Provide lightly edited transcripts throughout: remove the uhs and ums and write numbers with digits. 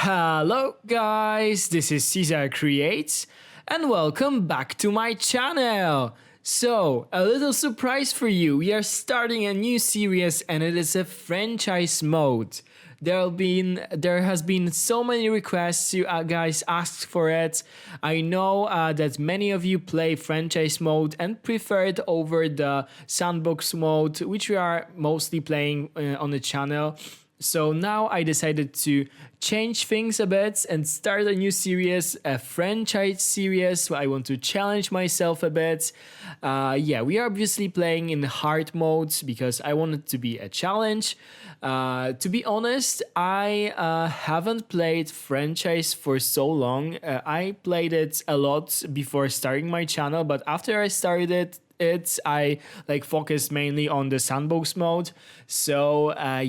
Hello guys, this is Caesar Creates and welcome back to my channel. So, a little surprise for you, we are starting a new series and it is a franchise mode. There has been so many requests, you guys asked for it. I know that many of you play franchise mode and prefer it over the sandbox mode, which we are mostly playing on the channel. So now I decided to change things a bit and start a new series, a franchise series. I want to challenge myself a bit. We are obviously playing in hard modes because I want it to be a challenge. To be honest, I haven't played franchise for so long. I played it a lot before starting my channel, but after I started I focused mainly on the sandbox mode. So I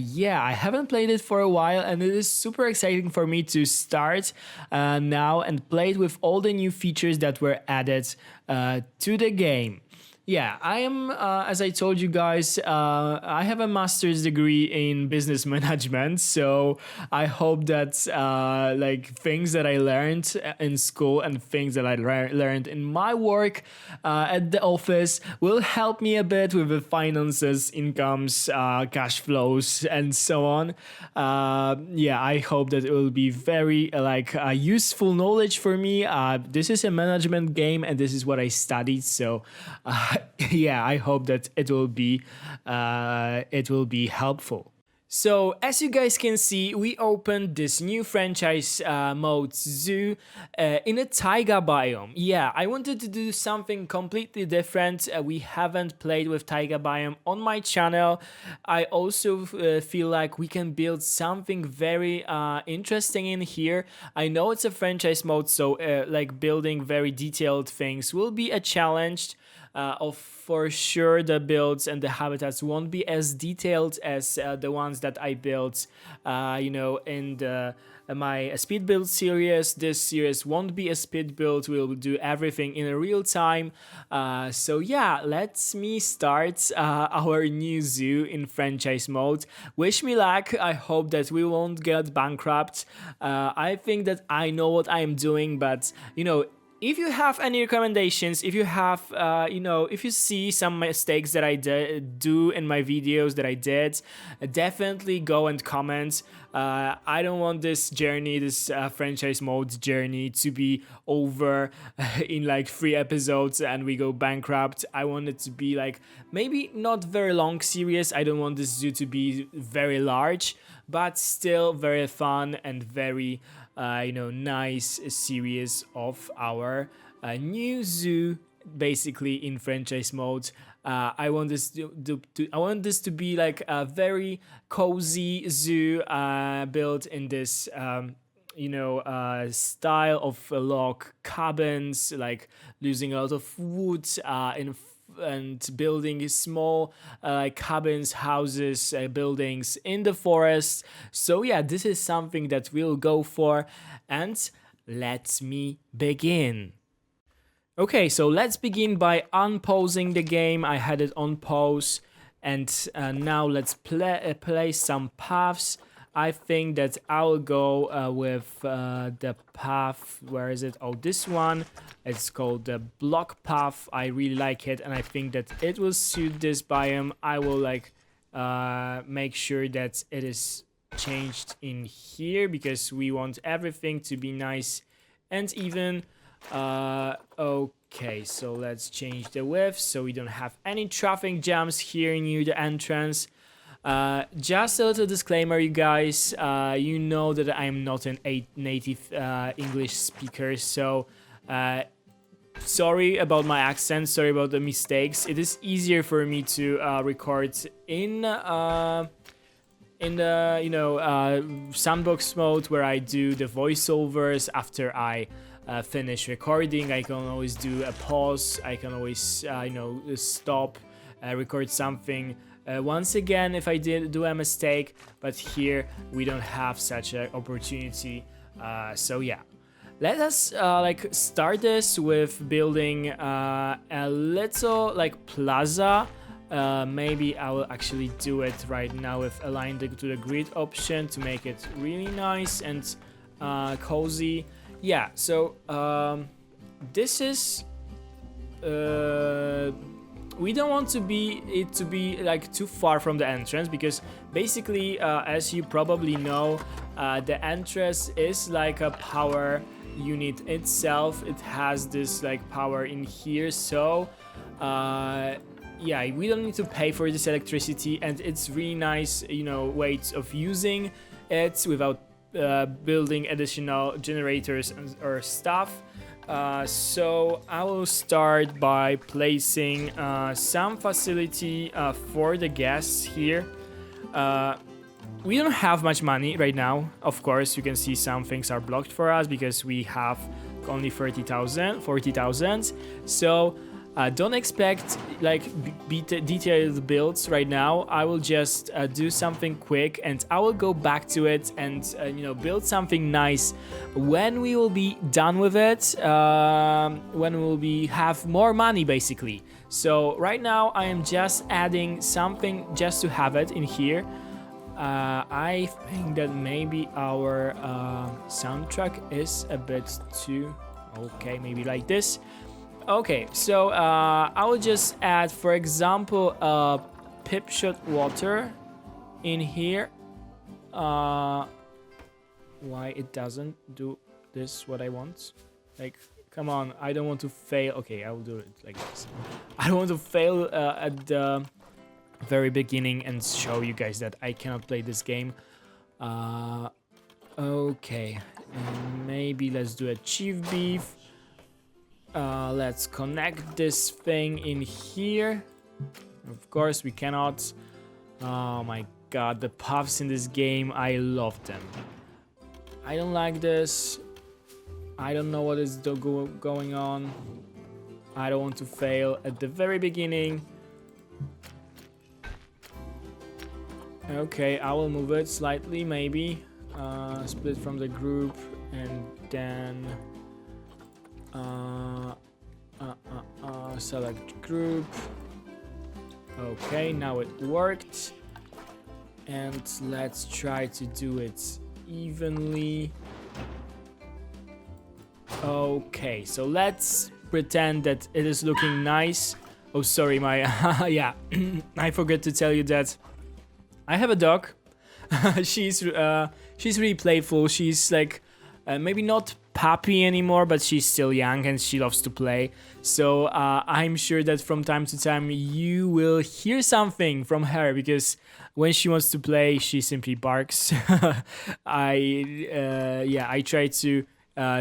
haven't played it for a while and it is super exciting for me to start now and play it with all the new features that were added to the game. Yeah, I am, as I told you guys, I have a master's degree in business management, so I hope that things that I learned in school and things that I learned in my work at the office will help me a bit with the finances, incomes, cash flows, and so on. I hope that it will be very useful knowledge for me. This is a management game and this is what I studied, so I hope that it will be helpful. So as you guys can see, we opened this new franchise mode zoo in a Taiga biome. Yeah, I wanted to do something completely different. We haven't played with Taiga biome on my channel. I also feel like we can build something very interesting in here. I know it's a franchise mode, so building very detailed things will be a challenge. For sure the builds and the habitats won't be as detailed as the ones that I built in my speed build series. This series won't be a speed build, we'll do everything in real time. Let me start our new zoo in franchise mode. Wish me luck, I hope that we won't get bankrupt. I think that I know what I'm doing, but if you have any recommendations, if you have, if you see some mistakes that I do in my videos that I did, definitely go and comment. I don't want this journey, this franchise mode journey to be over in 3 episodes and we go bankrupt. I want it to be maybe not very long series. I don't want this zoo to be very large, but still very fun and very nice series of our new zoo, basically in franchise mode. I want this to be a very cozy zoo built in this style of log cabins, using a lot of wood and building small cabins, houses, buildings in the forest. So yeah, this is something that we'll go for, and let me begin. Okay, so let's begin by unpausing the game. I had it on pause, and now let's place some paths. I think that I'll go with the path. Where is it? Oh, this one. It's called the block path. I really like it, and I think that it will suit this biome. I will make sure that it is changed in here because we want everything to be nice and even. Okay, so let's change the width so we don't have any traffic jams here near the entrance. Just a little disclaimer, you guys, you know that I'm not a native English speaker, so sorry about my accent, sorry about the mistakes. It is easier for me to record in the sandbox mode where I do the voiceovers after I finish recording. I can always do a pause, I can always stop, record something once again if I did do a mistake, but here we don't have such an opportunity. So yeah, let us start this with building a little plaza. Maybe I will actually do it right now with align to the grid option to make it really nice and cozy. Yeah, so this is we don't want to be like too far from the entrance, because basically as you probably know, the entrance is like a power unit itself. It has this like power in here, so yeah, we don't need to pay for this electricity, and it's really nice, you know, ways of using it without building additional generators or stuff. So I will start by placing some facility for the guests here. We don't have much money right now. Of course, you can see some things are blocked for us because we have only 40,000. So don't expect like detailed builds right now. I will just do something quick, and I will go back to it and you know, build something nice when we will be done with it, when we will have more money basically. So right now I am just adding something just to have it in here. I think that maybe our soundtrack is a bit too okay, maybe like this. Okay, so I will just add, for example, pip shot water in here. Why it doesn't do this what I want? Like, come on, I don't want to fail. Okay, I will do it like this. I don't want to fail at the very beginning and show you guys that I cannot play this game. Okay, and maybe let's do a chief beef. Let's connect this thing in here. Of course we cannot. Oh my god, the puffs in this game, I love them. I don't like this. I don't know what is going on. I don't want to fail at the very beginning. Okay, I will move it slightly, maybe. Split from the group, and then select group. Okay, now it worked. And let's try to do it evenly. Okay, so let's pretend that it is looking nice. Oh, sorry, my yeah, I forgot to tell you that I have a dog. she's really playful. She's like maybe not puppy anymore, but she's still young and she loves to play. So I'm sure that from time to time you will hear something from her, because when she wants to play, she simply barks. I try to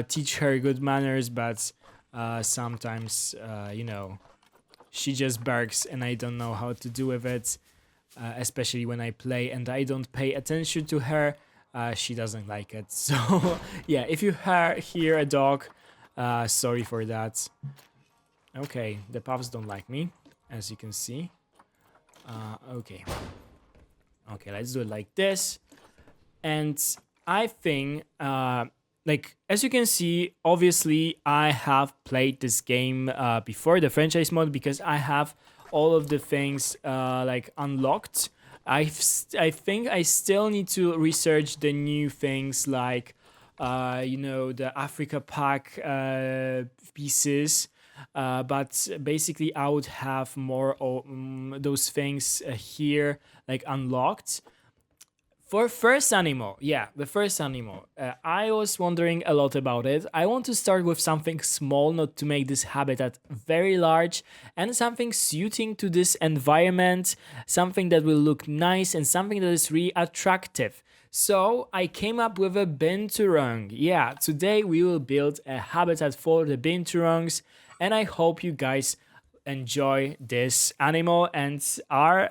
teach her good manners, but sometimes you know, she just barks and I don't know how to do with it. Especially when I play and I don't pay attention to her, she doesn't like it. So yeah, if you hear a dog, sorry for that. Okay, the pups don't like me, as you can see. Okay, let's do it like this. And I think, like, as you can see, obviously I have played this game before, the franchise mode, because I have all of the things like unlocked. I think I still need to research the new things, like you know, the Africa pack pieces, but basically I would have more those things here like unlocked. For first animal, yeah, the first animal, I was wondering a lot about it. I want to start with something small, not to make this habitat very large, and something suiting to this environment, something that will look nice and something that is really attractive. So I came up with a Binturong. Yeah, today we will build a habitat for the Binturongs, and I hope you guys enjoy this animal and are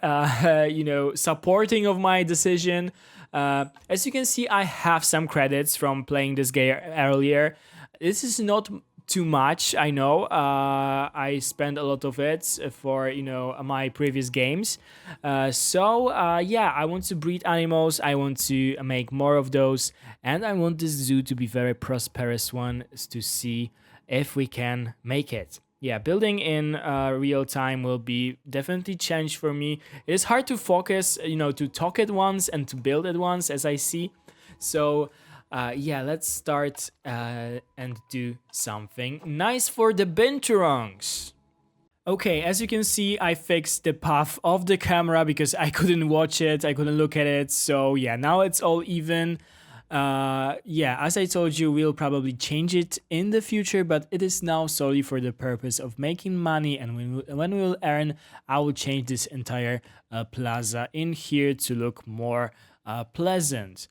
you know, supporting of my decision. As you can see, I have some credits from playing this game earlier. This is not too much, I know. I spent a lot of it for, you know, my previous games. Yeah, I want to breed animals, I want to make more of those, and I want this zoo to be very prosperous one, to see if we can make it. Yeah, building in real time will be definitely change for me. It is hard to focus, you know, to talk at once and to build at once, as I see. So Yeah, let's start and do something nice for the Binturongs. Okay, as you can see, I fixed the path of the camera because I couldn't watch it, I couldn't look at it. So yeah, now it's all even. Yeah, as I told you, we'll probably change it in the future, but it is now solely for the purpose of making money. And when we will earn, I will change this entire plaza in here to look more pleasant.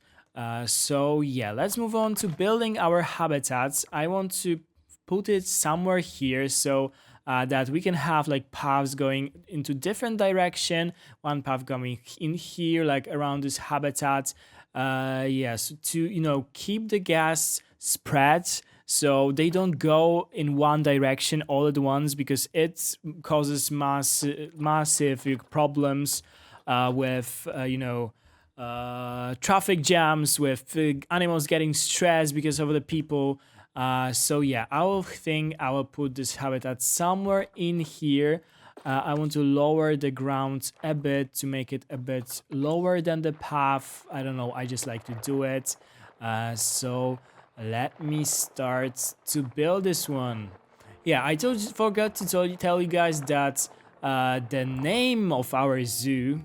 So yeah, let's move on to building our habitats. I want to put it somewhere here so that we can have like paths going into different direction. One path going in here, like around this habitat. Yes, to keep the gas spread so they don't go in one direction all at once, because it causes massive problems with traffic jams, with animals getting stressed because of the people. So yeah, I will put this habitat somewhere in here. I want to lower the ground a bit to make it a bit lower than the path. I don't know, I just like to do it. So let me start to build this one. Yeah, I forgot to tell you guys that the name of our zoo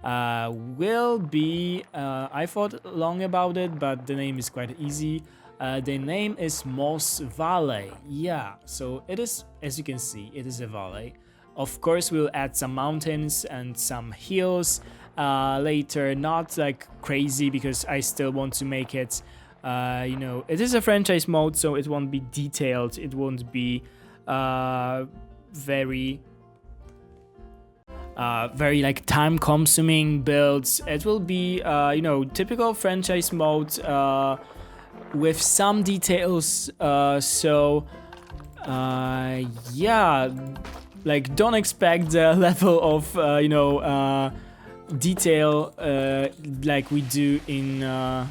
will be, I thought long about it, but the name is quite easy. The name is Moss Valley. Yeah, so it is, as you can see, it is a valley. Of course, we'll add some mountains and some hills later, not like crazy, because I still want to make it, it is a franchise mode, so it won't be detailed, it won't be very like time consuming builds. It will be typical franchise mode with some details. Yeah, like don't expect the level of detail like we do in the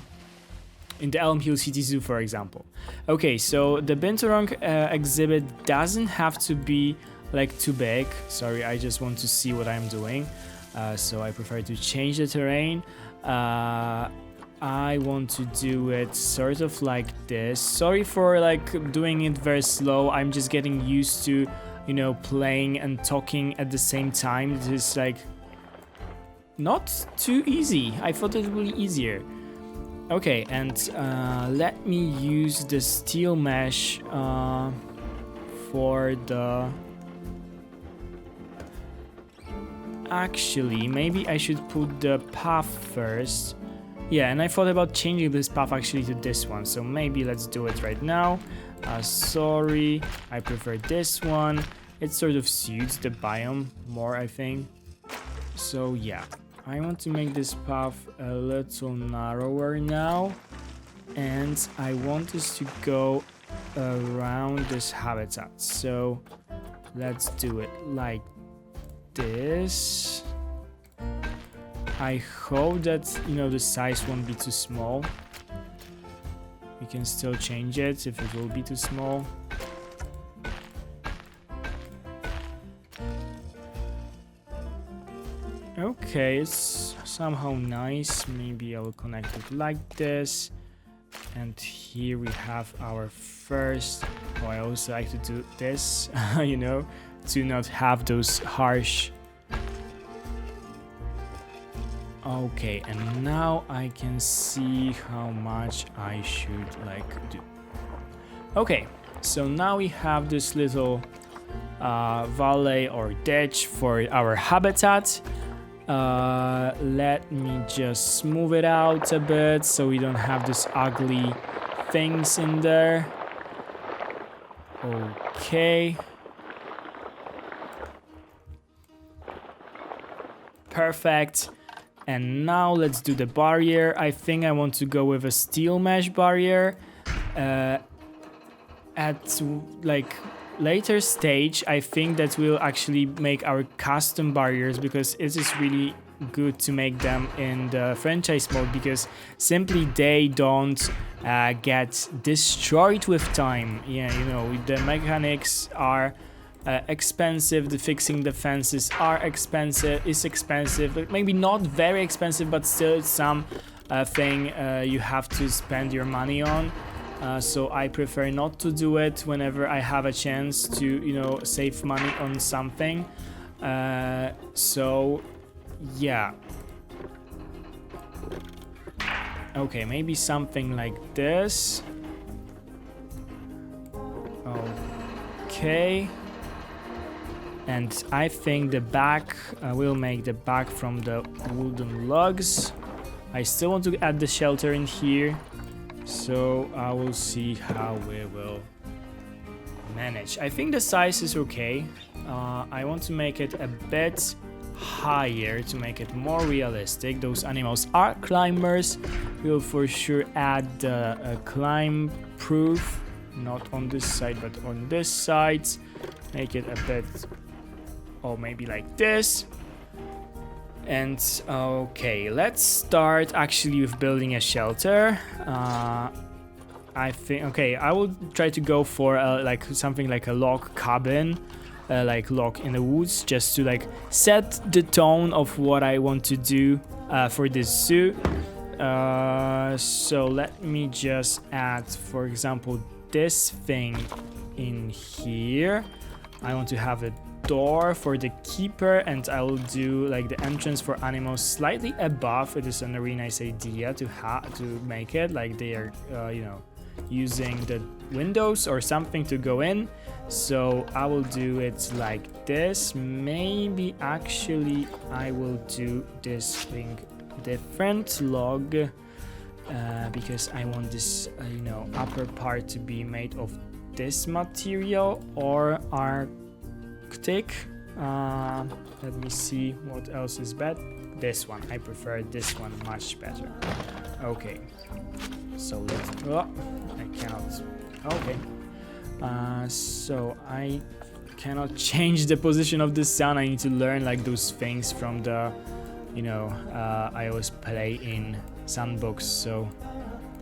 Elm Hill City Zoo, for example. Okay, so the Binturong exhibit doesn't have to be like too big. Sorry, I just want to see what I'm doing. So I prefer to change the terrain. I want to do it sort of like this. Sorry for like doing it very slow. I'm just getting used to, playing and talking at the same time. This is like not too easy. I thought it would be easier. Okay, and let me use the steel mesh for the... Actually, maybe I should put the path first. Yeah, and I thought about changing this path actually to this one, so maybe let's do it right now. Sorry, I prefer this one. It sort of suits the biome more, I think. So yeah, I want to make this path a little narrower now, and I want this to go around this habitat. So let's do it like this. I hope that the size won't be too small. We can still change it if it will be too small. Okay, it's somehow nice. Maybe I will connect it like this. And here we have our first... Oh, I also like to do this, to not have those harsh... Okay, and now I can see how much I should do. Okay, so now we have this little valley or ditch for our habitat. Let me just smooth it out a bit so we don't have these ugly things in there. Okay. Perfect. And now let's do the barrier. I think I want to go with a steel mesh barrier. At like later stage, I think that we'll actually make our custom barriers, because it is really good to make them in the franchise mode, because simply they don't get destroyed with time. Yeah, the mechanics are expensive. The fixing the fences is expensive. Maybe not very expensive, but still some thing you have to spend your money on. So I prefer not to do it whenever I have a chance to, you know, save money on something. So yeah. Okay, maybe something like this. Okay. And I think the back, will make the back from the wooden logs. I still want to add the shelter in here. So I will see how we will manage. I think the size is okay. I want to make it a bit higher to make it more realistic. Those animals are climbers. We'll for sure add the climb proof, not on this side but on this side. Make it a bit, or maybe like this. And okay, let's start actually with building a shelter. I think, okay, I will try to go for like something like a log cabin, like log in the woods, just to like set the tone of what I want to do for this zoo. So let me just add, for example, this thing in here. I want to have a door for the keeper, and I will do like the entrance for animals slightly above. It is a very nice idea to make it like they are, you know, using the windows or something to go in. So I will do it like this. Maybe actually I will do this thing different log, because I want this, you know, upper part to be made of this material or Arctic. Let me see what else is bad. This one, I prefer this one much better. Okay, so let's, oh, I cannot, okay. So I cannot change the position of the sun. I need to learn like those things from the, you know, I always play in sandbox, so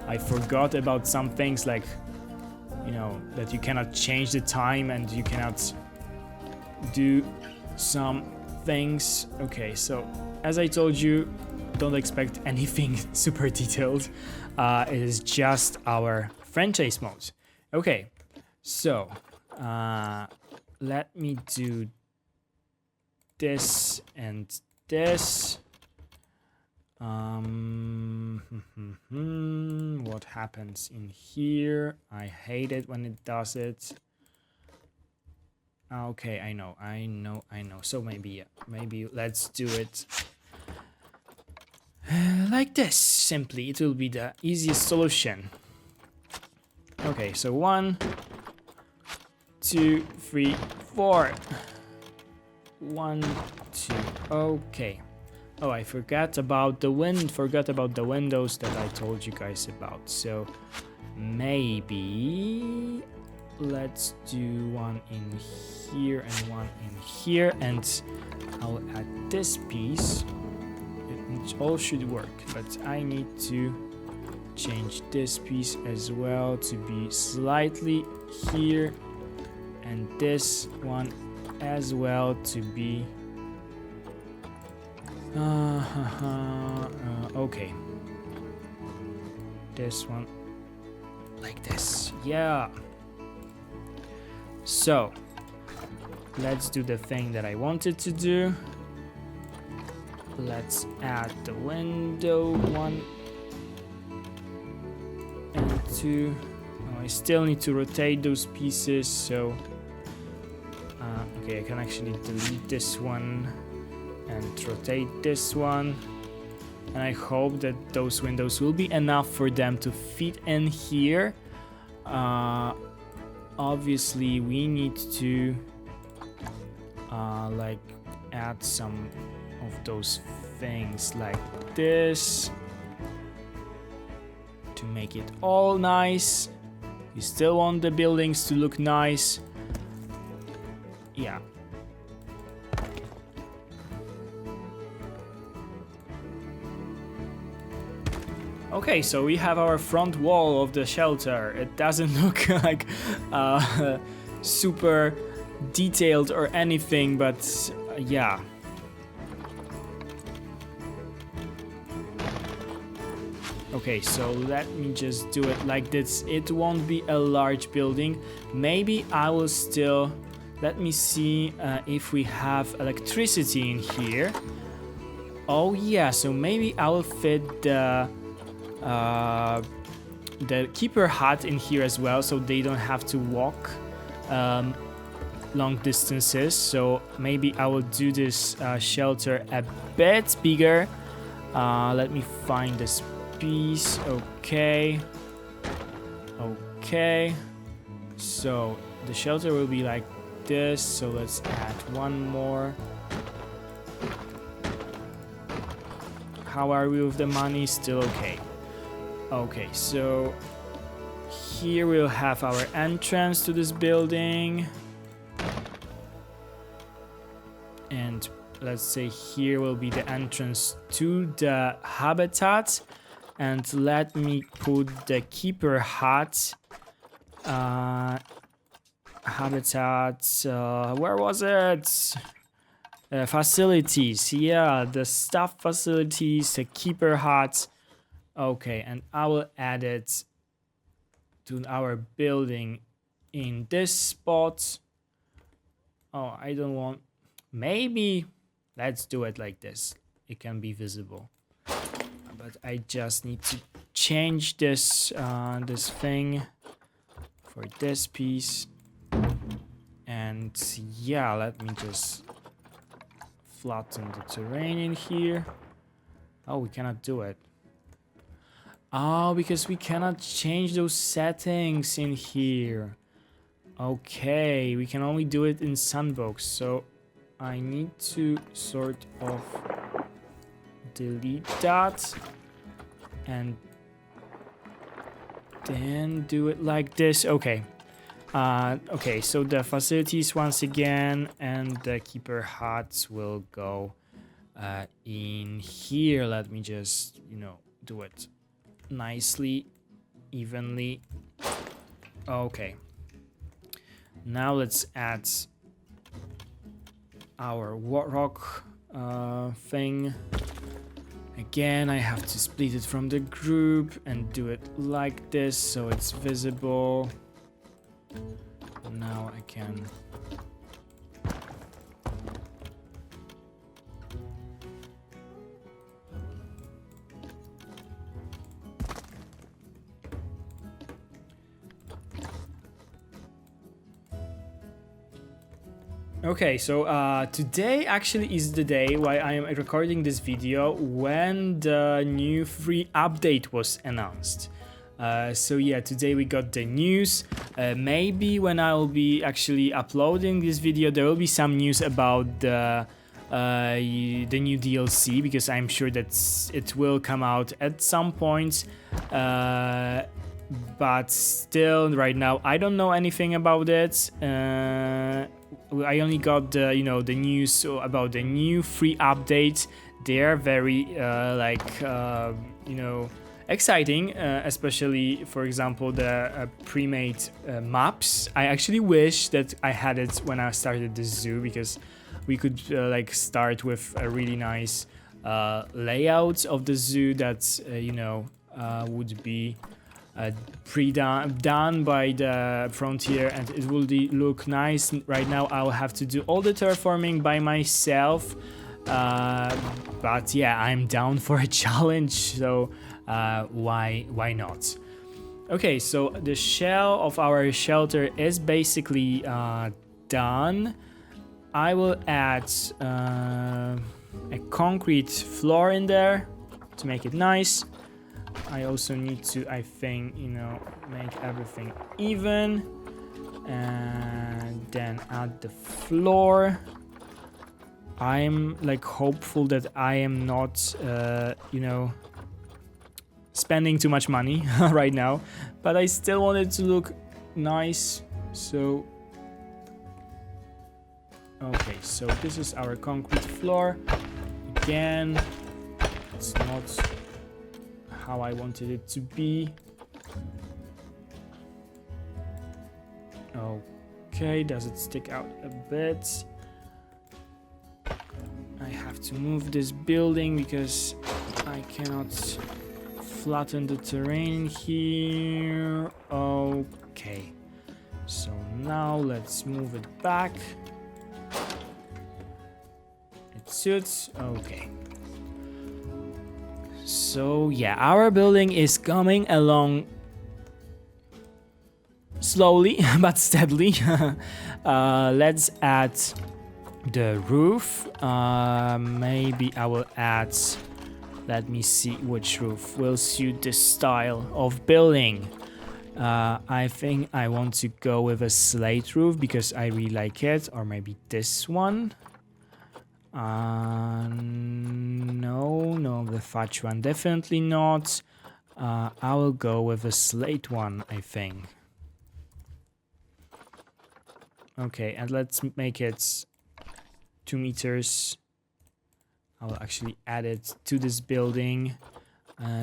I forgot about some things, like, you know, that you cannot change the time and you cannot do some things. Okay, so as I told you, don't expect anything super detailed. It is just our franchise mode. Okay, so let me do this and this. What happens in here? I hate it when it does it. Okay, I know. So maybe let's do it like this. Simply, it will be the easiest solution. Okay, so 1, 2, 3, 4. 1, 2. Okay. Oh, I forgot about the windows that I told you guys about. So maybe let's do one in here and one in here, and I'll add this piece. It all should work, but I need to change this piece as well to be slightly here, and this one as well to be okay. This one like this. Yeah. So let's do the thing that I wanted to do. Let's add the window 1 and 2. Oh, I still need to rotate those pieces, so okay, I can actually delete this one and rotate this one, and I hope that those windows will be enough for them to fit in here. Obviously we need to like add some of those things like this to make it all nice. We still want the buildings to look nice. Yeah. Okay, so we have our front wall of the shelter. It doesn't look like super detailed or anything, but yeah. Okay, so let me just do it like this. It won't be a large building. Maybe I will still... Let me see if we have electricity in here. Oh yeah, so maybe I will fit the keeper hut in here as well, so they don't have to walk long distances. So maybe I will do this shelter a bit bigger. Let me find this piece. Okay. Okay. So the shelter will be like this. So let's add one more. How are we with the money? Still okay. Okay, so here we'll have our entrance to this building. And let's say here will be the entrance to the habitat. And let me put the keeper hut. Habitat, where was it? Facilities, yeah, the staff facilities, the keeper hut. Okay, and I will add it to our building in this spot. Oh, I don't want... Maybe let's do it like this. It can be visible. But I just need to change this this thing for this piece. And yeah, let me just flatten the terrain in here. Oh, we cannot do it. Oh, because we cannot change those settings in here. Okay, we can only do it in Sandbox. So I need to sort of delete that and then do it like this. Okay. Okay, so the facilities once again and the keeper huts will go in here. Let me just, do it nicely, evenly. Okay. Now let's add our rock thing. Again, I have to split it from the group and do it like this so it's visible. Now I can... Okay, so today actually is the day why I am recording this video when the new free update was announced. So yeah, today we got the news. Maybe when I will be actually uploading this video, there will be some news about the new DLC, because I'm sure that it will come out at some point. But still, right now, I don't know anything about it. I only got the the news about the new free update. They are very exciting, especially for example the pre-made maps. I actually wish that I had it when I started the zoo, because we could start with a really nice layout of the zoo that would be done by the Frontier, and it will look nice. Right now I'll have to do all the terraforming by myself, but yeah, I'm down for a challenge, so why not? Okay, so the shell of our shelter is basically done. I will add a concrete floor in there to make it nice. I also need to, I think, make everything even, and then add the floor. I'm hopeful that I am not, spending too much money right now, but I still want it to look nice. So, okay, so this is our concrete floor. Again, it's not how I wanted it to be. Okay, does it stick out a bit? I have to move this building because I cannot flatten the terrain here. Okay. So now let's move it back. It suits. Okay. So yeah, our building is coming along slowly but steadily. Let's add the roof. Maybe I will add, let me see which roof will suit this style of building. I think I want to go with a slate roof because I really like it, or maybe this one. No, the thatch one, definitely not. I will go with a slate one, I think. Okay, and let's make it 2 meters. I will actually add it to this building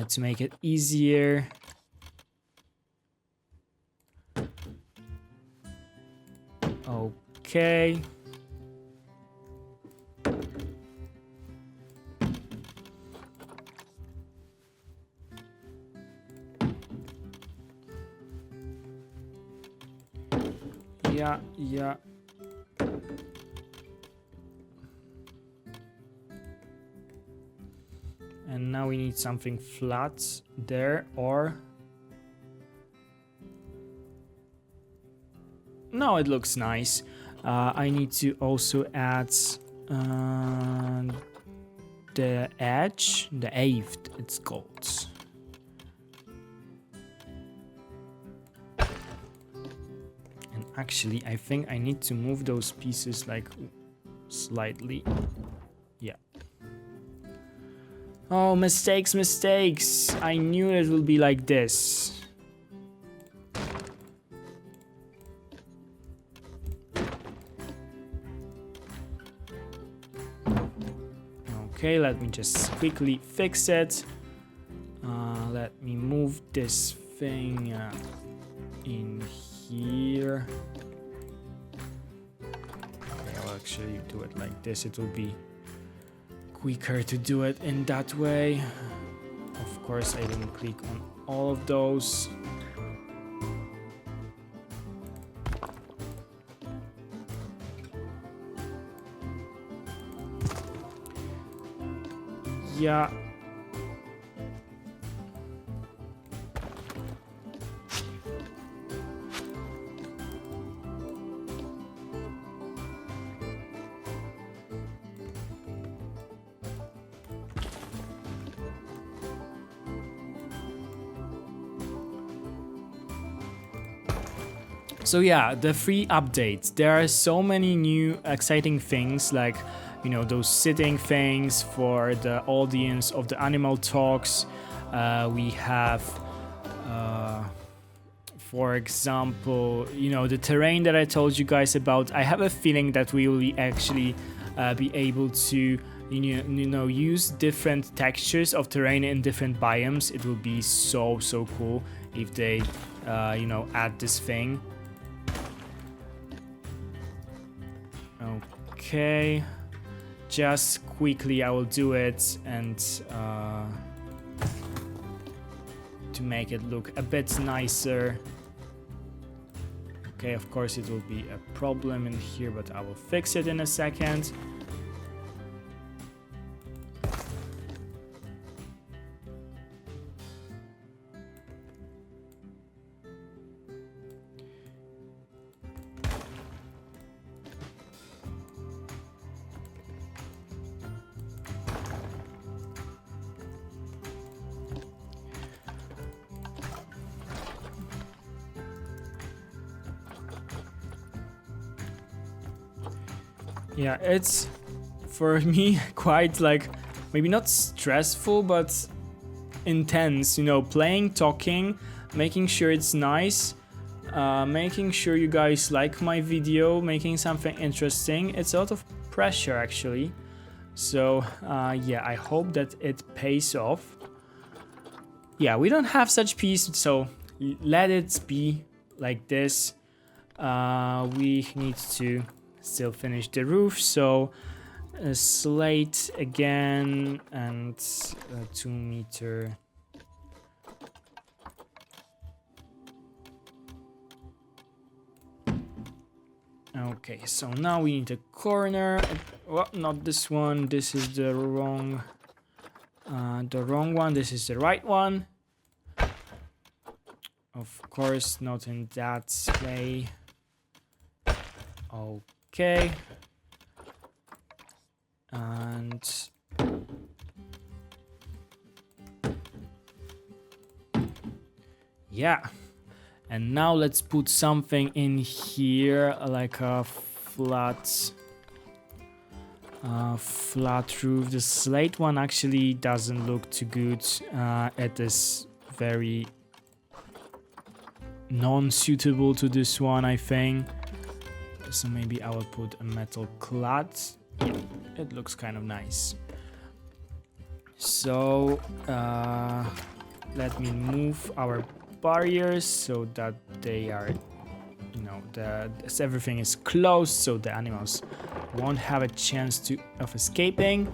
to make it easier. Okay. Yeah. And now we need something flat there, or... No, it looks nice. I need to also add the edge, the aved, it's called. And actually, I think I need to move those pieces like slightly. Yeah. Oh, mistakes. I knew it would be like this. Okay, let me just quickly fix it. Let me move this thing in here. Okay, I'll actually do it like this. It will be quicker to do it in that way. Of course, I didn't click on all of those. Yeah. So yeah, the free updates. There are so many new exciting things, like, you know, those sitting things for the audience of the animal talks. We have, for example, you know, the terrain that I told you guys about. I have a feeling that we will actually be able to, you know, use different textures of terrain in different biomes. It will be so cool if they, you know, add this thing. Okay, just quickly I will do it, and to make it look a bit nicer. Okay, of course it will be a problem in here, but I will fix it in a second. Yeah, it's for me quite, like, maybe not stressful, but intense, you know, playing, talking, making sure it's nice, making sure you guys like my video, making something interesting. It's a lot of pressure actually. So yeah, I hope that it pays off. Yeah, we don't have such peace, so let it be like this. We need to still finish the roof, so slate again, and 2 meter Okay, so now we need a corner. Well, not this one. This is the wrong one. This is the right one. Of course, not in that way. Okay. And yeah. And now let's put something in here, like a flat roof. The slate one actually doesn't look too good. It is very non-suitable to this one, I think. So maybe I will put a metal clad. Yeah, it looks kind of nice. So let me move our barriers so that they are, you know, everything is closed, so the animals won't have a chance of escaping.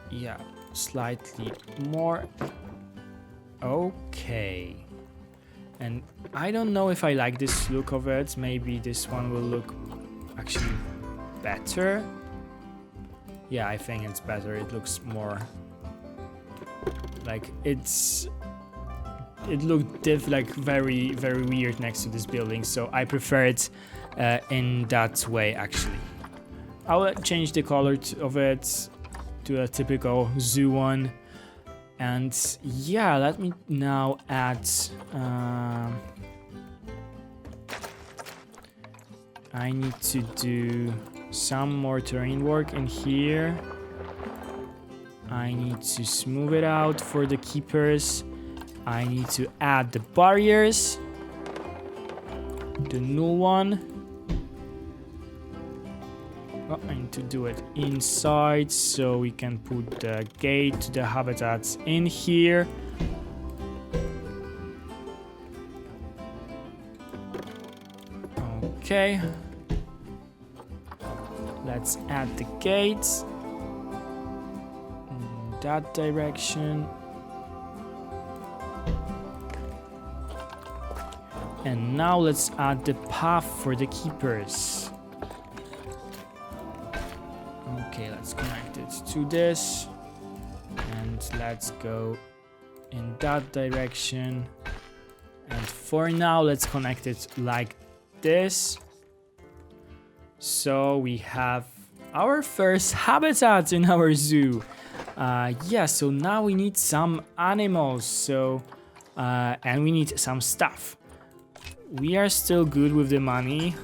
Yeah, slightly more. Okay. And I don't know if I like this look of it. Maybe this one will look actually better. Yeah, I think it's better. It looks more like it looked like very, very weird next to this building, so I prefer it in that way actually. I will change the color of it to a typical zoo one. And yeah, let me now add I need to do some more terrain work in here. I need to smooth it out for the keepers. I need to add the barriers, the new one. Oh, I need to do it inside so we can put the gate to the habitats in here. Okay. Let's add the gates in that direction. And now let's add the path for the keepers. Okay, let's connect it to this. And let's go in that direction. And for now, let's connect it like this. So we have our first habitat in our zoo. Yeah, so now we need some animals. So, and we need some stuff. We are still good with the money.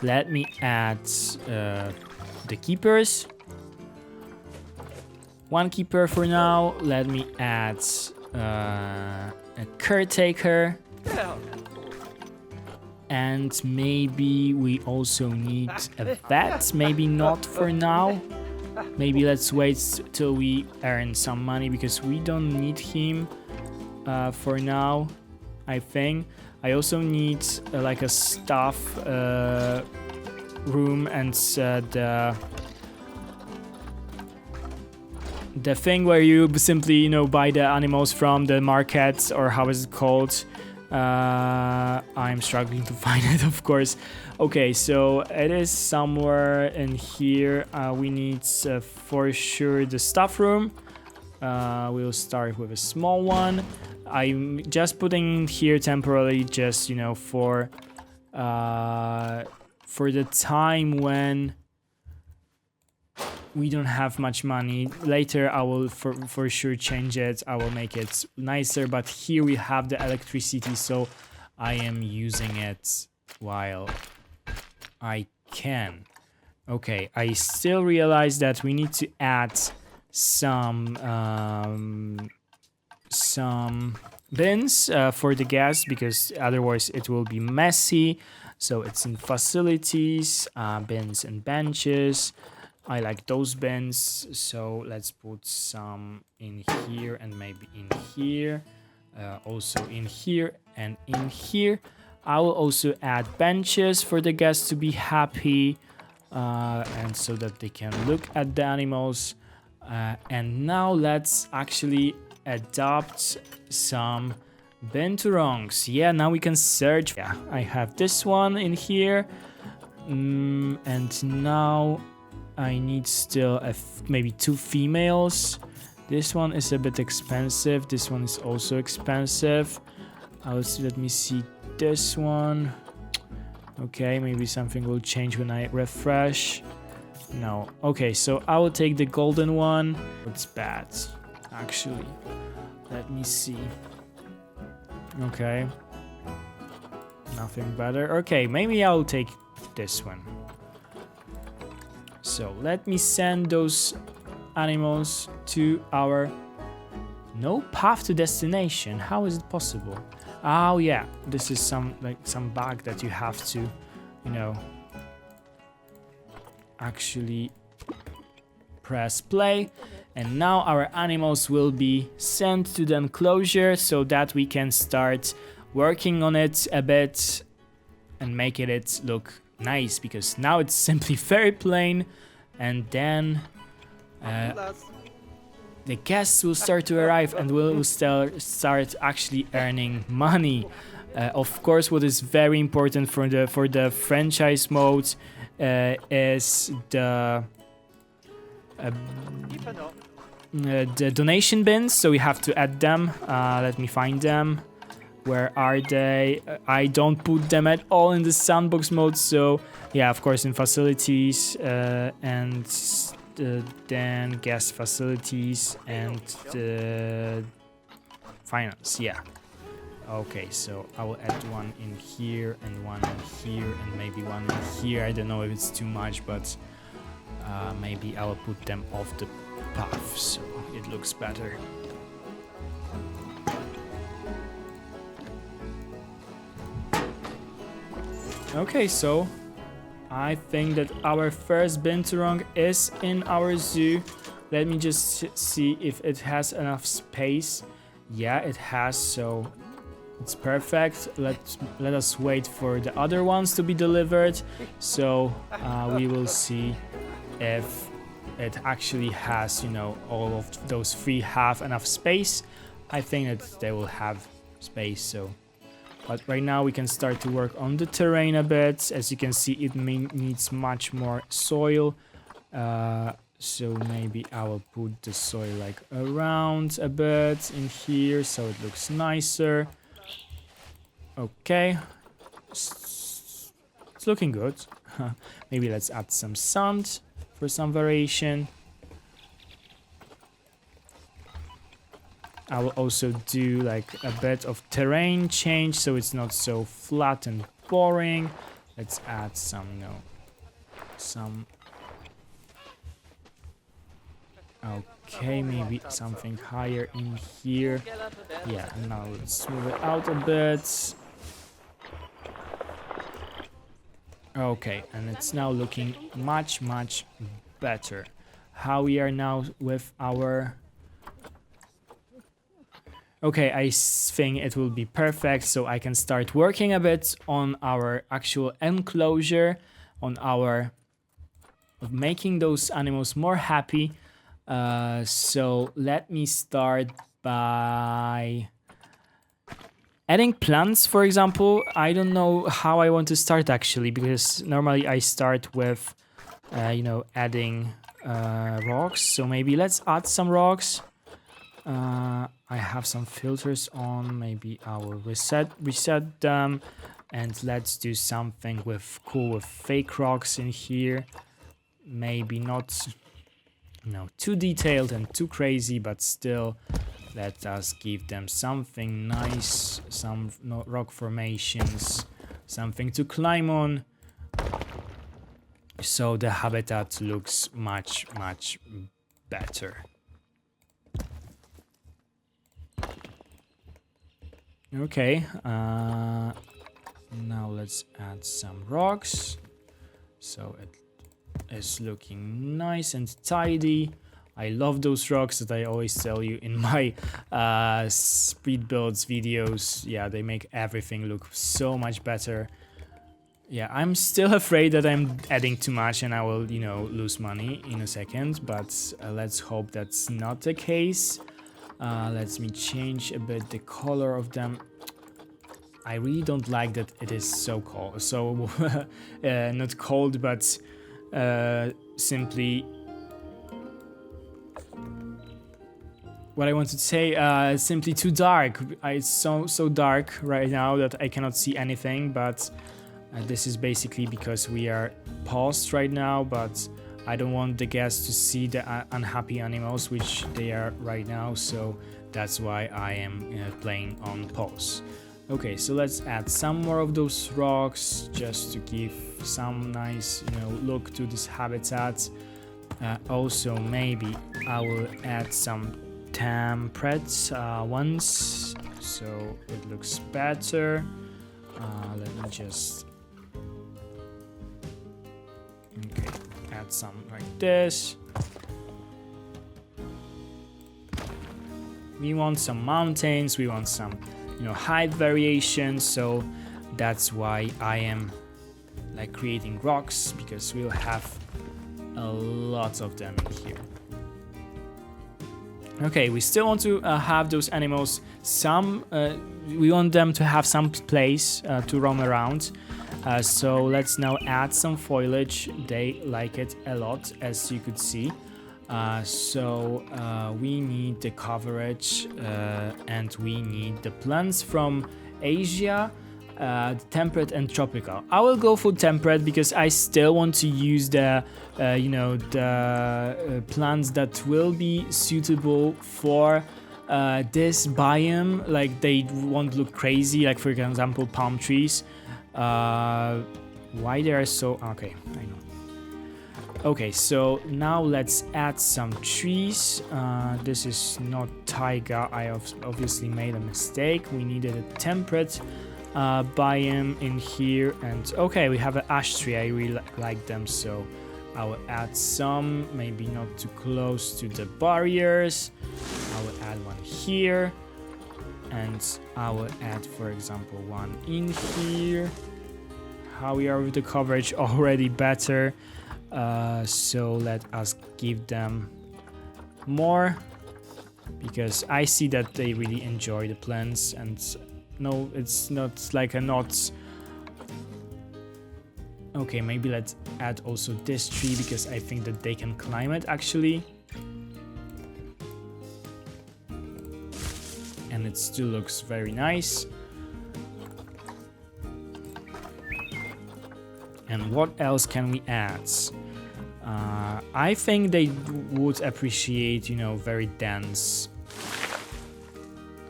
Let me add the keepers. One keeper for now. Let me add a caretaker. And maybe we also need a vet. Maybe not for now. Maybe let's wait till we earn some money because we don't need him for now, I think. I also need like a staff room and the thing where you simply, you know, buy the animals from the market, or how is it called? I'm struggling to find it, of course. Okay, so it is somewhere in here. We need for sure the staff room. We'll start with a small one. I'm just putting in here temporarily, just, you know, for the time when we don't have much money. Later I will for sure change it. I will make it nicer, but here we have the electricity, so I am using it while I can. Okay, I still realize that we need to add some bins for the gas, because otherwise it will be messy. So it's in facilities, bins and benches. I like those bins, so let's put some in here and maybe in here, also in here and in here. I will also add benches for the guests to be happy, and so that they can look at the animals. And now let's actually adopt some Binturongs. Yeah, now we can search. Yeah, I have this one in here. And now I need still maybe 2 females. This one is a bit expensive. This one is also expensive. Let me see this one. Okay, maybe something will change when I refresh. No. Okay, so I will take the golden one. It's bad, actually. Let me see. Okay. Nothing better. Okay, maybe I'll take this one. So let me send those animals to our... No path to destination. How is it possible? Oh yeah, this is some bug that you have to, you know, actually press play. And now our animals will be sent to the enclosure so that we can start working on it a bit and making it look nice, because now it's simply very plain. And then the guests will start to arrive and we'll start actually earning money. Of course, what is very important for the franchise mode is the donation bins. So we have to add them. Let me find them. Where are they? I don't put them at all in the sandbox mode. So yeah, of course, in facilities and then guest facilities and finance. Yeah. Okay, so I will add one in here and one in here and maybe one in here. I don't know if it's too much, but maybe I will put them off the path so it looks better. Okay, so I think that our first Binturong is in our zoo. Let me just see if it has enough space. Yeah, it has, so it's perfect. Let us wait for the other ones to be delivered. So we will see if it actually has, you know, all of those 3 have enough space. I think that they will have space, so... But right now we can start to work on the terrain a bit. As you can see, it needs much more soil. So maybe I will put the soil like around a bit in here so it looks nicer. Okay. It's looking good. Maybe let's add some sand for some variation. I will also do like a bit of terrain change so it's not so flat and boring. Let's add some, okay, maybe something higher in here. Yeah, now let's move it out a bit. Okay, and it's now looking much better. How we are now with our... Okay, I think it will be perfect, so I can start working a bit on our actual enclosure, on our making those animals more happy. So let me start by adding plants, for example. I don't know how I want to start actually, because normally I start with, adding rocks. So maybe let's add some rocks. I have some filters on. Maybe I will reset them, and let's do something with fake rocks in here. Maybe not, too detailed and too crazy, but still, let us give them something nice, some rock formations, something to climb on, so the habitat looks much better. Okay, now let's add some rocks, so it is looking nice and tidy. I love those rocks that I always tell you in my speed builds videos. Yeah, they make everything look so much better. Yeah, I'm still afraid that I'm adding too much and I will, lose money in a second, but let's hope that's not the case. Let me change a bit the color of them. I really don't like that it is so cold, so not cold, but simply what I wanted to say, simply too dark. It's so dark right now that I cannot see anything, but this is basically because we are paused right now, but I don't want the guests to see the unhappy animals, which they are right now, so that's why I am playing on pause. Okay, so let's add some more of those rocks just to give some nice, look to this habitat. Also, maybe I will add some temperate ones, so it looks better. Let me just add some like this. We want some mountains, we want some height variation, so that's why I am like creating rocks, because we'll have a lot of them in here. Okay, we still want to have those animals we want them to have some place to roam around, so let's now add some foliage. They like it a lot, as you could see. So we need the coverage and we need the plants from Asia, temperate and tropical. I will go for temperate because I still want to use the plants that will be suitable for this biome. Like, they won't look crazy, like for example palm trees. Why they are so okay, I know. Okay, so now let's add some trees. This is not taiga. I obviously made a mistake. We needed a temperate biome in here. And okay, we have an ash tree. I really like them, so I will add some, maybe not too close to the barriers. I will add one here. And I will add, for example, one in here. How we are with the coverage? Already better. So let us give them more, because I see that they really enjoy the plants. And no, it's not like a knot. Okay, maybe let's add also this tree, because I think that they can climb it actually. And it still looks very nice. And what else can we add? I think they would appreciate, very dense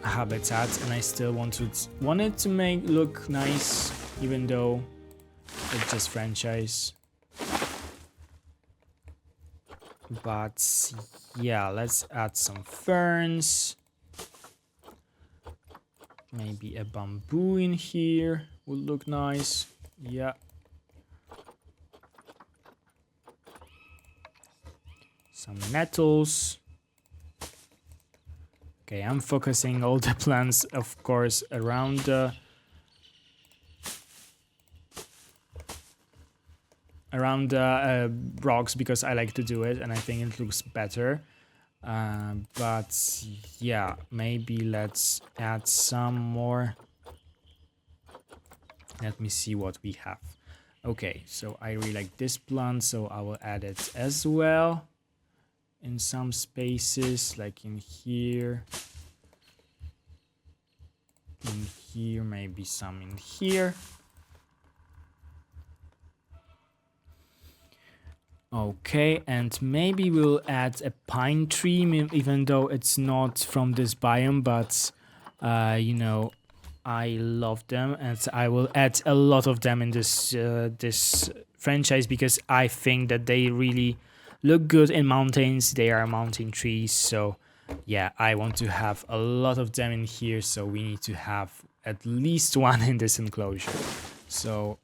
habitats, and I still want it to look nice, even though it's just franchise. But yeah, let's add some ferns. Maybe a bamboo in here would look nice. Yeah. Some nettles. Okay, I'm focusing all the plants, of course, around the rocks, because I like to do it and I think it looks better. But yeah, maybe let's add some more. Let me see what we have. Okay, so I really like this plant, so I will add it as well. In some spaces, like in here, maybe some in here. Okay, and maybe we'll add a pine tree, even though it's not from this biome, but I love them, and I will add a lot of them in this franchise, because I think that they really look good in mountains. They are mountain trees, so yeah, I want to have a lot of them in here, so we need to have at least one in this enclosure. So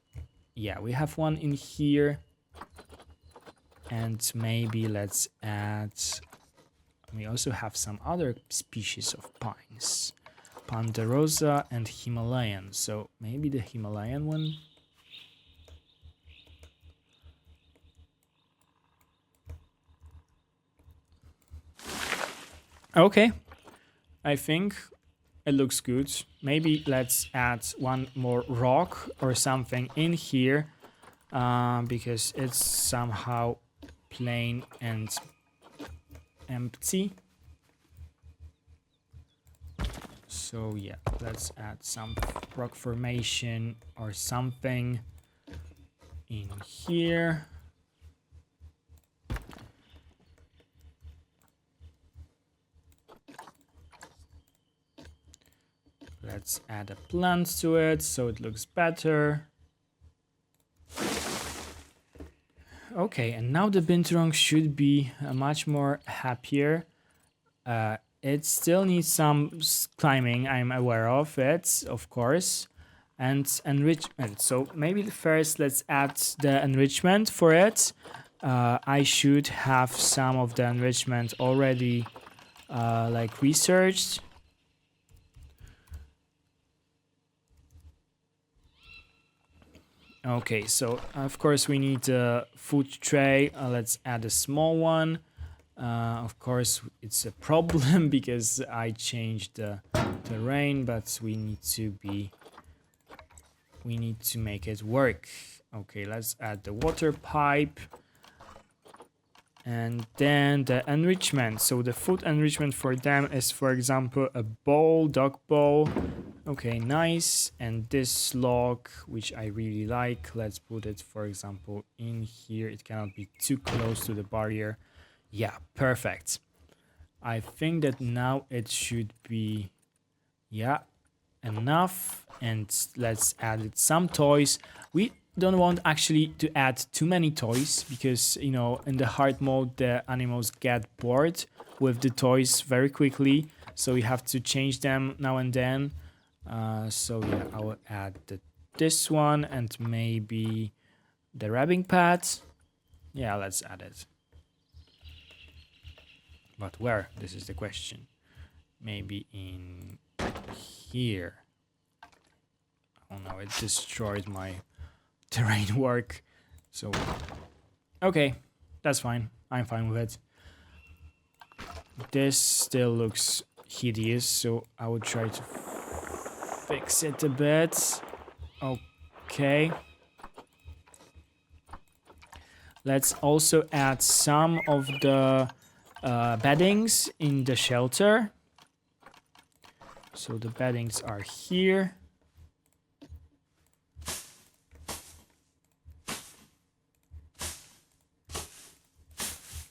yeah, we have one in here, and maybe let's add, we also have some other species of pines, Ponderosa and Himalayan, so maybe the Himalayan one. Okay, I think it looks good. Maybe let's add one more rock or something in here, because it's somehow plain and empty. So yeah, let's add some rock formation or something in here. Let's add a plant to it so it looks better. Okay, and now the Binturong should be much more happier. It still needs some climbing, I'm aware of it, of course. And enrichment. So maybe first let's add the enrichment for it. I should have some of the enrichment already like researched. Okay, so of course we need a food tray. Let's add a small one. Of course it's a problem because I changed the terrain, but we need to make it work. Okay, let's add the water pipe. And then the enrichment. So the food enrichment for them is, for example, a bowl, dog bowl. Okay, nice. And this log, which I really like, let's put it, for example, in here. It cannot be too close to the barrier. Yeah, perfect. I think that now it should be, yeah, enough. And let's add some toys. We don't want actually to add too many toys because, you know, in the hard mode the animals get bored with the toys very quickly, so we have to change them now and then. So yeah, I will add this one and maybe the rubbing pad. Yeah, let's add it. But where? This is the question. Maybe in here. Oh no, it destroyed my terrain work. So okay, that's fine. I'm fine with it. This still looks hideous, so I will try to fix it a bit. Okay. Let's also add some of the beddings in the shelter. So the beddings are here.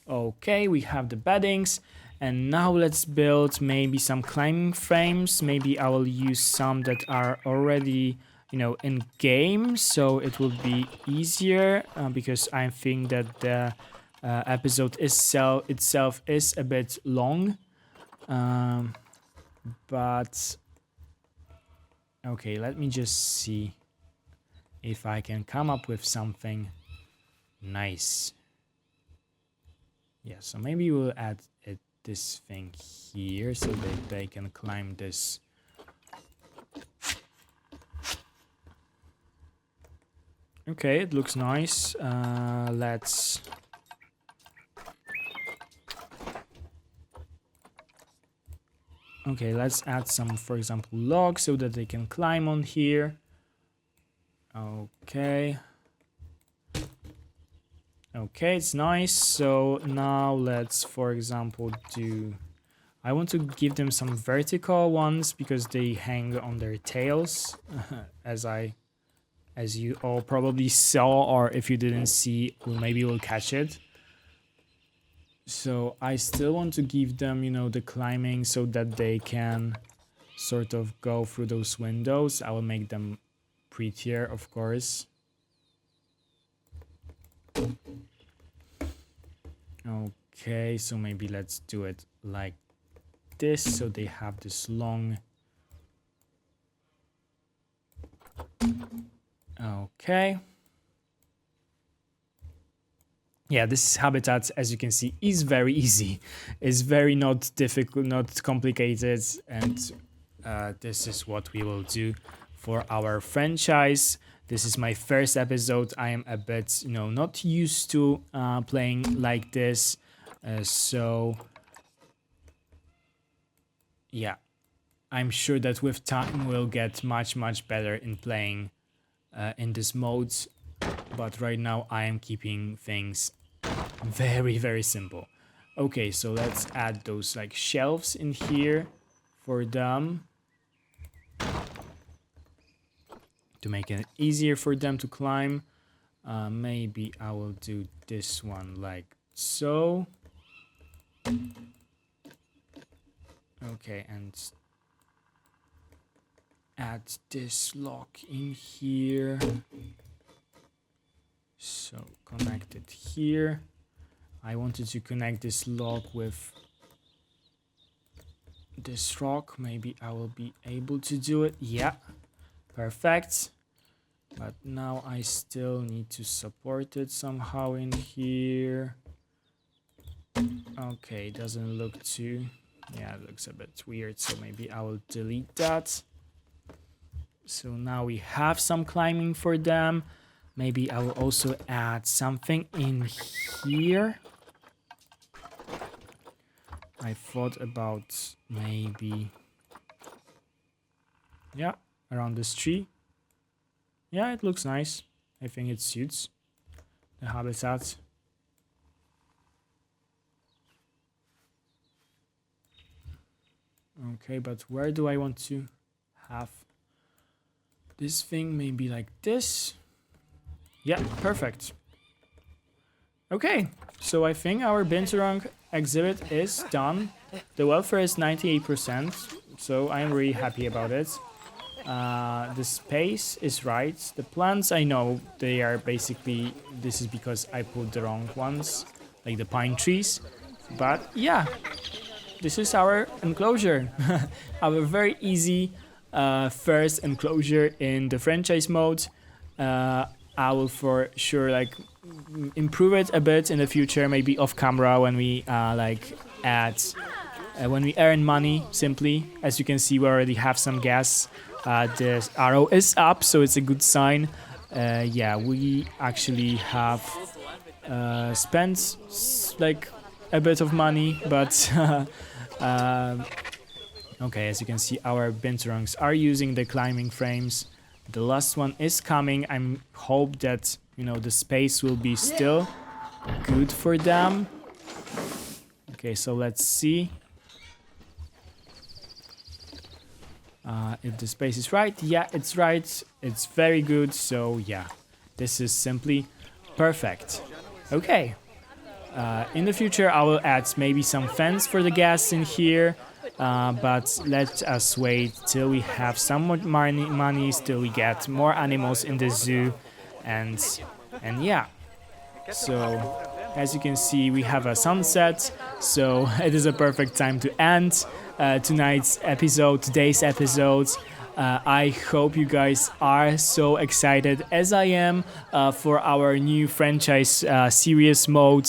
Okay, we have the beddings, and now let's build maybe some climbing frames. Maybe I will use some that are already, you know, in game, so it will be easier because I think that the episode itself is a bit long. But okay, let me just see if I can come up with something nice. Yeah, so maybe we'll add this thing here so that they can climb this. Okay, it looks nice. Let's... Okay, let's add some, for example, logs so that they can climb on here. Okay. Okay, it's nice. So now let's, for example, do... I want to give them some vertical ones because they hang on their tails, as you all probably saw, or if you didn't see, well, maybe we'll catch it. So I still want to give them, you know, the climbing so that they can sort of go through those windows. I will make them prettier, of course. Okay, so maybe let's do it like this so they have this long... Okay. Yeah, this habitat, as you can see, is very easy. It's very not difficult, not complicated, and this is what we will do for our franchise. This is my first episode. I am a bit, you know, not used to playing like this, so yeah. I'm sure that with time we'll get much better in playing in this mode, but right now I am keeping things very simple. Okay, so let's add those like shelves in here for them to make it easier for them to climb. Maybe I will do this one like so. Okay, and add this lock in here. So connect it here. I wanted to connect this lock with this rock. Maybe I will be able to do it. Yeah, perfect. But now I still need to support it somehow in here. Okay, doesn't look too... Yeah, it looks a bit weird, so maybe I will delete that. So now we have some climbing for them. Maybe I will also add something in here. I thought about maybe... Yeah, around this tree. Yeah, it looks nice. I think it suits the habitat. Okay, but where do I want to have this thing? Maybe like this. Yeah, perfect. Okay, so I think our Binturong exhibit is done. The welfare is 98%, so I'm really happy about it. The space is right. The plants, I know they are basically... This is because I put the wrong ones, like the pine trees. But yeah, this is our enclosure. Our very easy first enclosure in the franchise mode. I will for sure like improve it a bit in the future, maybe off camera when we like add when we earn money. Simply, as you can see, we already have some gas. The arrow is up, so it's a good sign. Yeah, we actually have spent like a bit of money, but okay, as you can see, our Binturongs are using the climbing frames. The last one is coming. I hope that, you know, the space will be still good for them. Okay, so let's see if the space is right. Yeah, it's right. It's very good. So yeah, this is simply perfect. Okay. In the future, I will add maybe some fence for the gas in here. But let us wait till we have some more money, till we get more animals in the zoo, and yeah. So as you can see, we have a sunset, so it is a perfect time to end today's episode. I hope you guys are so excited as I am for our new franchise series mode.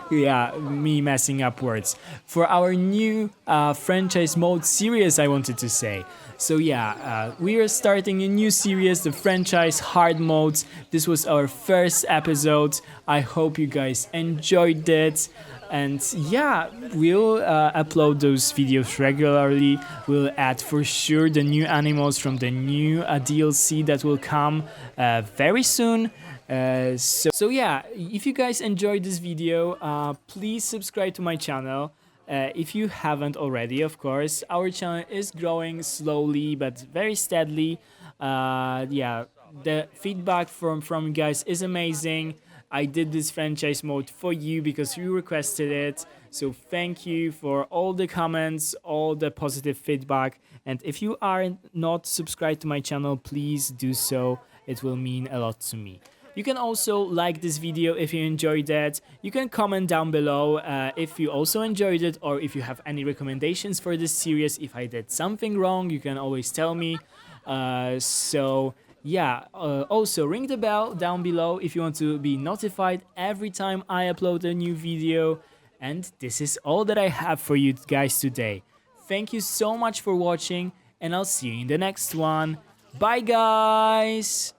Yeah, me messing up words. For our new franchise mode series, I wanted to say. So yeah, we are starting a new series, the franchise hard modes. This was our first episode. I hope you guys enjoyed it. And yeah, we'll upload those videos regularly. We'll add for sure the new animals from the new DLC that will come very soon. So yeah, if you guys enjoyed this video, please subscribe to my channel. If you haven't already, of course. Our channel is growing slowly but very steadily. Yeah, the feedback from you guys is amazing. I did this franchise mode for you because you requested it. So thank you for all the comments, all the positive feedback. And if you are not subscribed to my channel, please do so. It will mean a lot to me. You can also like this video if you enjoyed it. You can comment down below if you also enjoyed it, or if you have any recommendations for this series. If I did something wrong, you can always tell me. So yeah, also ring the bell down below if you want to be notified every time I upload a new video. And this is all that I have for you guys today. Thank you so much for watching, and I'll see you in the next one. Bye guys!